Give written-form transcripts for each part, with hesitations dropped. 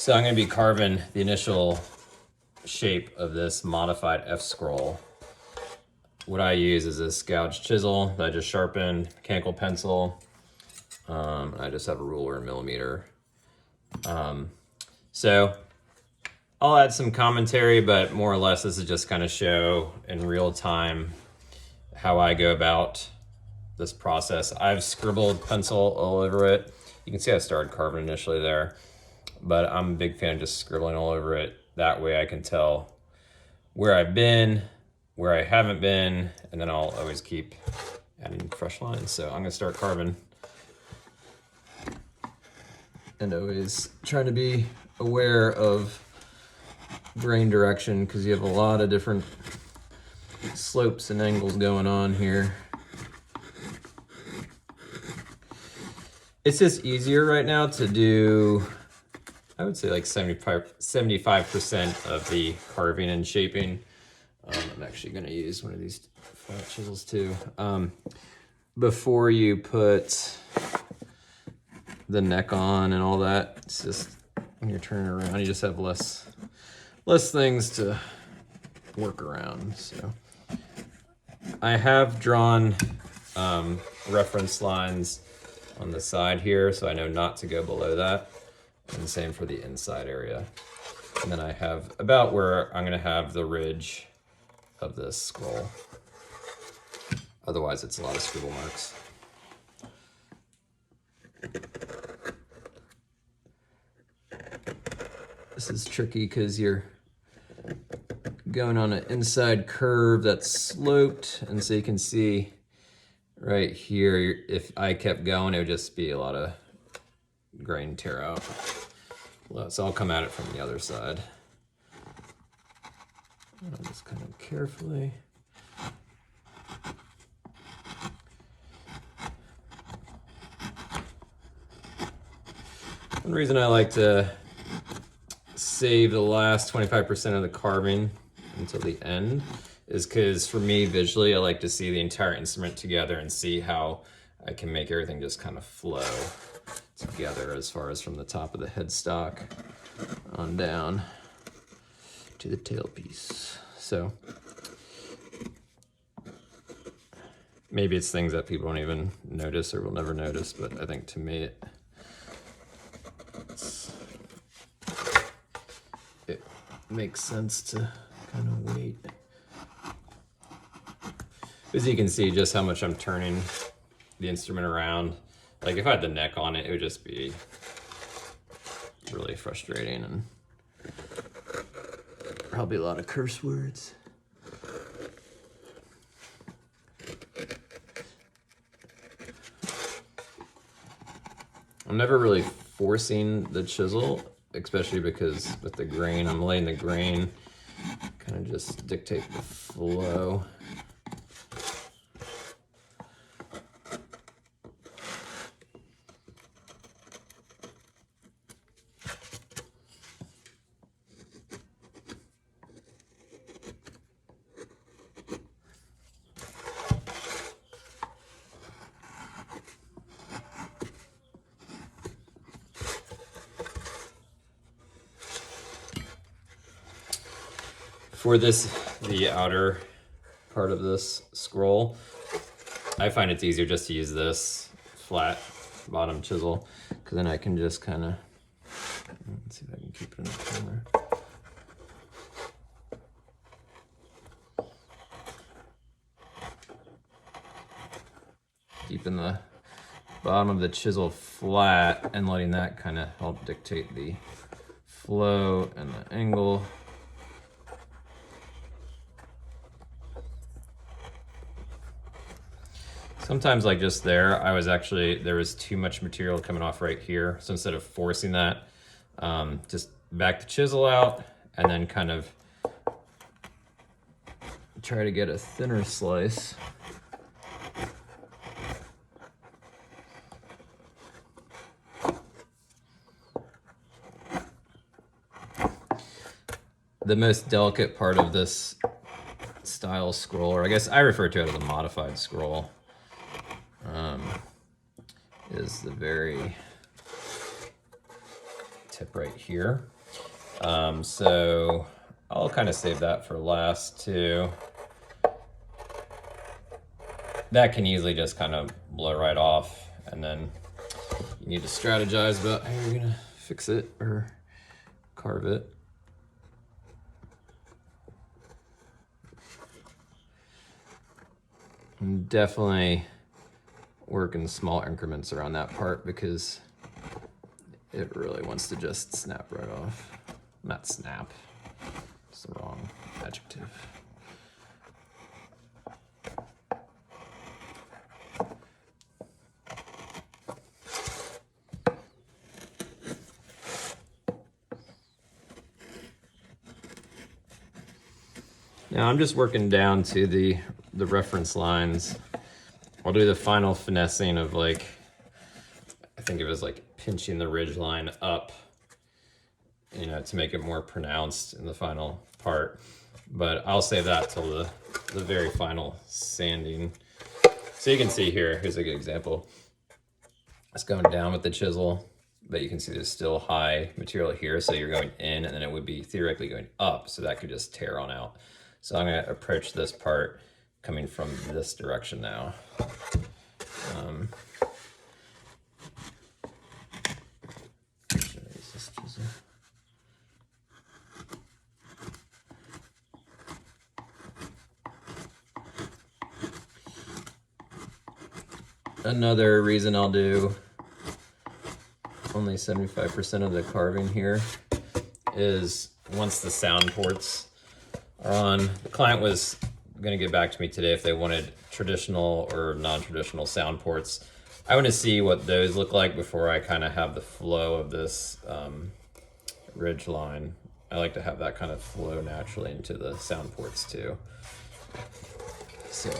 So I'm going to be carving the initial shape of this modified F scroll. What I use is this gouged chisel that I just sharpened, mechanical pencil. I just have a ruler and millimeter. So I'll add some commentary, but more or less this is just kind of show in real time how I go about this process. I've scribbled pencil all over it. You can see I started carving initially there, but I'm a big fan of just scribbling all over it. That way I can tell where I've been, where I haven't been, and then I'll always keep adding fresh lines. So I'm gonna start carving. And always trying to be aware of grain direction because you have a lot of different slopes and angles going on here. It's just easier right now to do, I would say like 75% of the carving and shaping. I'm actually gonna use one of these flat chisels too. Before you put the neck on and all that, it's just when you're turning around, you just have less things to work around. So I have drawn reference lines on the side here, so I know not to go below that, and the same for the inside area. And then I have about where I'm gonna have the ridge of this scroll. Otherwise it's a lot of scribble marks. This is tricky because you're going on an inside curve that's sloped, and so you can see right here, if I kept going, it would just be a lot of grain tear out. So I'll come at it from the other side. I'll just kind of carefully. One reason I like to save the last 25% of the carving until the end is because for me visually I like to see the entire instrument together and see how I can make everything just kind of flow together as far as from the top of the headstock on down to the tailpiece. So maybe it's things that people don't even notice or will never notice, but I think to me it makes sense to kind of wait. As you can see just how much I'm turning the instrument around. Like if I had the neck on it, it would just be really frustrating and probably a lot of curse words. I'm never really forcing the chisel, especially because with the grain, I'm letting the grain kind of just dictate the flow. For this, the outer part of this scroll, I find it's easier just to use this flat bottom chisel, because then I can just kind of, let's see if I can keep it in the corner. Keeping the bottom of the chisel flat and letting that kind of help dictate the flow and the angle. Sometimes like just there, there was too much material coming off right here. So instead of forcing that, just back the chisel out and then kind of try to get a thinner slice. The most delicate part of this style scroll, or I guess I refer to it as a modified scroll, is the very tip right here. So I'll kind of save that for last too. That can easily just kind of blow right off, and then you need to strategize about how you're gonna fix it or carve it. And definitely work in small increments around that part because it really wants to just snap right off. Not snap, it's the wrong adjective. Now I'm just working down to the reference lines. I'll do the final finessing of like, I think it was like pinching the ridge line up, you know, to make it more pronounced in the final part. But I'll save that till the very final sanding. So you can see here, here's a good example. It's going down with the chisel, but you can see there's still high material here. So you're going in, and then it would be theoretically going up. So that could just tear on out. So I'm gonna approach this part coming from this direction now. Another reason I'll do only 75% of the carving here is once the sound ports are on. The client was going to get back to me today if they wanted traditional or non-traditional sound ports. I want to see what those look like before I kind of have the flow of this ridge line. I like to have that kind of flow naturally into the sound ports too. So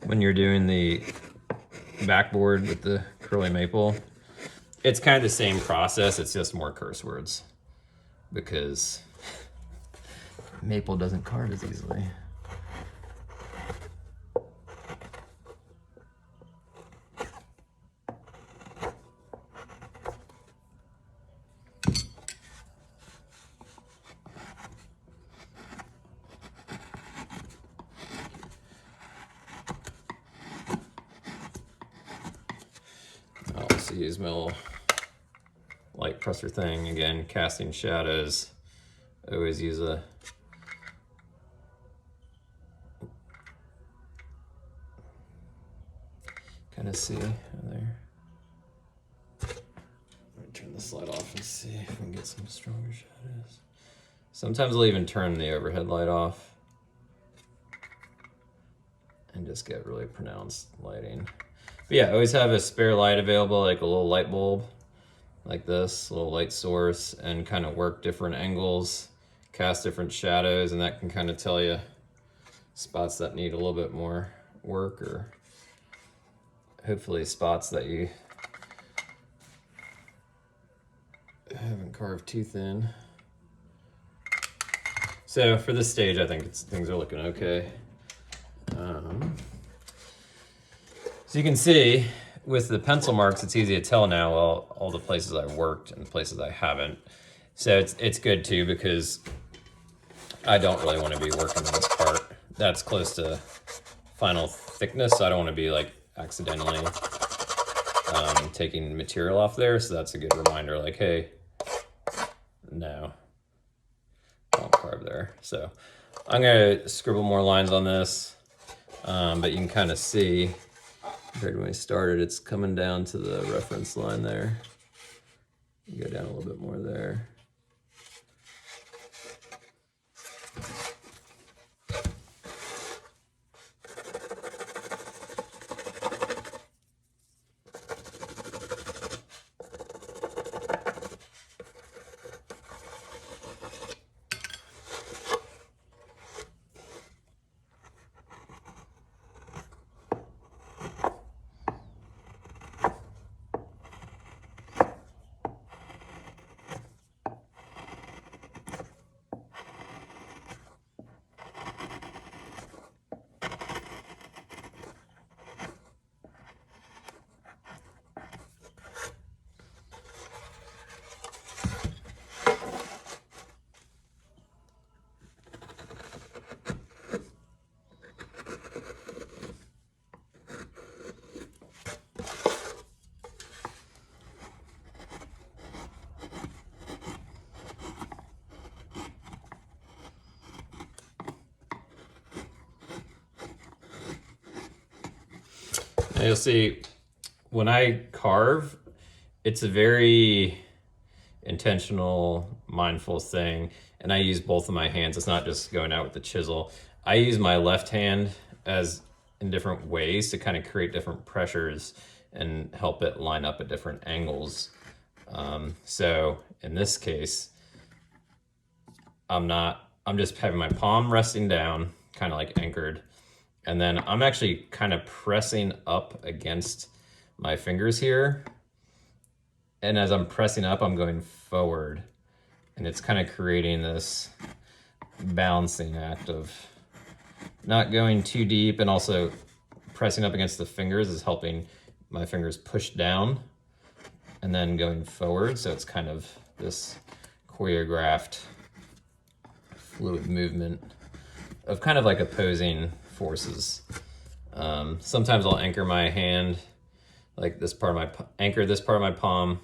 when you're doing the backboard with the curly maple, it's kind of the same process. It's just more curse words because maple doesn't carve as easily. I'll also use my little light presser thing again, casting shadows. I always use a kind of see there. Let me turn the slide off and see if we can get some stronger shadows. Sometimes I'll even turn the overhead light off and just get really pronounced lighting. But yeah, always have a spare light available, like a little light bulb like this, a little light source, and kind of work different angles, cast different shadows, and that can kind of tell you spots that need a little bit more work, or hopefully spots that you haven't carved too thin. So for this stage, I think things are looking okay. So you can see with the pencil marks, it's easy to tell now all the places I've worked and the places I haven't. So it's good too, because I don't really want to be working on this part that's close to final thickness. So I don't want to be like accidentally taking material off there. So that's a good reminder, like, hey, no, don't carve there. So I'm gonna scribble more lines on this, but you can kind of see compared to when we started, it's coming down to the reference line there. You go down a little bit more there. Now you'll see when I carve, it's a very intentional, mindful thing. And I use both of my hands. It's not just going out with the chisel. I use my left hand as in different ways to kind of create different pressures and help it line up at different angles. So in this case, I'm just having my palm resting down, kind of like anchored. And then I'm actually kind of pressing up against my fingers here. And as I'm pressing up, I'm going forward. And it's kind of creating this balancing act of not going too deep, and also pressing up against the fingers is helping my fingers push down and then going forward. So it's kind of this choreographed fluid movement of kind of like opposing forces. Sometimes I'll anchor my hand like this part of my anchor this part of my palm,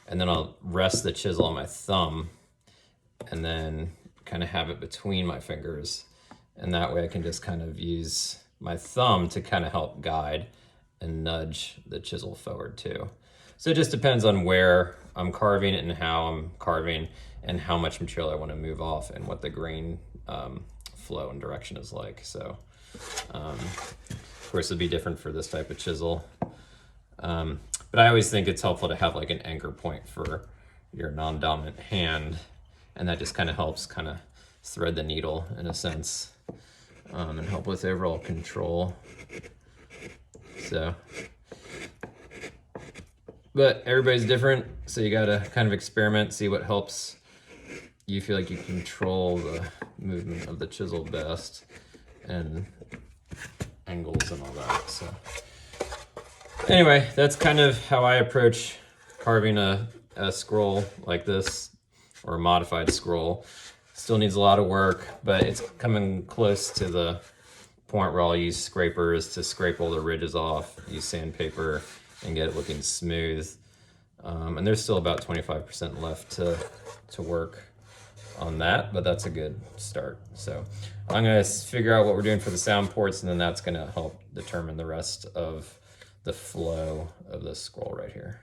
and then I'll rest the chisel on my thumb and then kind of have it between my fingers. And that way I can just kind of use my thumb to kind of help guide and nudge the chisel forward too. So it just depends on where I'm carving and how I'm carving and how much material I want to move off and what the grain flow and direction is like. So of course it'd be different for this type of chisel. But I always think it's helpful to have like an anchor point for your non-dominant hand, and that just kind of helps kind of thread the needle in a sense, and help with overall control. So, but everybody's different, so you gotta kind of experiment, see what helps you feel like you control the movement of the chisel best, and angles and all that. So anyway, that's kind of how I approach carving a scroll like this, or a modified scroll. Still needs a lot of work, but it's coming close to the point where I'll use scrapers to scrape all the ridges off, use sandpaper, and get it looking smooth. And there's still about 25% left to work on that, but that's a good start. So I'm gonna figure out what we're doing for the sound ports, and then that's gonna help determine the rest of the flow of this scroll right here.